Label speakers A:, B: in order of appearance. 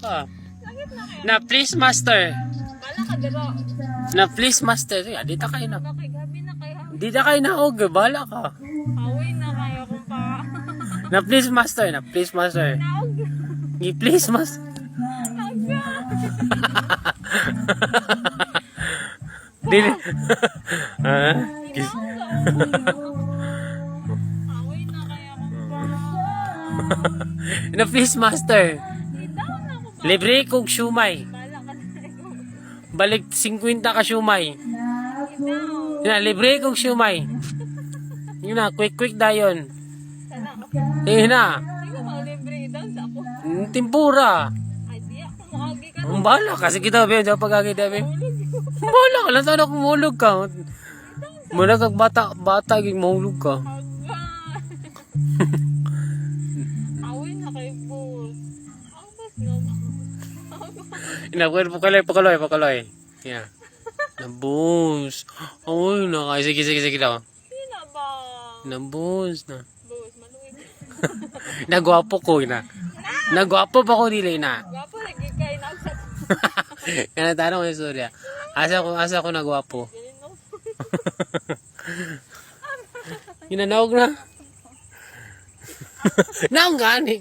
A: Ah.
B: Sakit na kayo.
A: Na please master.
B: Bala ka dito.
A: Na please master. Ya, dito kayo na.
B: Bakit gabi na kayo?
A: Dito kayo na og, bala ka.
B: Away na kayo kung pa.
A: Na please master, na please master.
B: Naog.
A: Gi please master. Dili. Ah.
B: Away na kayo kung pa.
A: Na please master.
B: Itaw na ko pa.
A: Libre kog shumay.
B: Bala ka na.
A: Balik 50 ka shumay.
B: Itaw.
A: Na libre kog shumay. Yun na, quick dayon.
B: Sana.
A: Yun na.
B: Hindi ko libre daw sa ako.
A: Tempura.
B: Ay, di ako makagi ka.
A: Ang bala kasi kita ba sa pagkakit dabi. Bala ka lang sana kung mahulog ka. Muna kag bata gig mahulog ka.
B: Away na kayo, boss. Abas na.
A: Inabuel pakaloy. Yeah. Nabus. Ay na kay sige daw.
B: Hindi na ba?
A: Nabus na.
B: Boss, maluwid.
A: Nagwapo ko na. Nagwapo pa ko dili na.
B: Gwapo lagi kayo na sa
A: Kana tanong ko istorya. Asa ko nagwapo.
B: ganun.
A: Ginanaog na. Naong gani.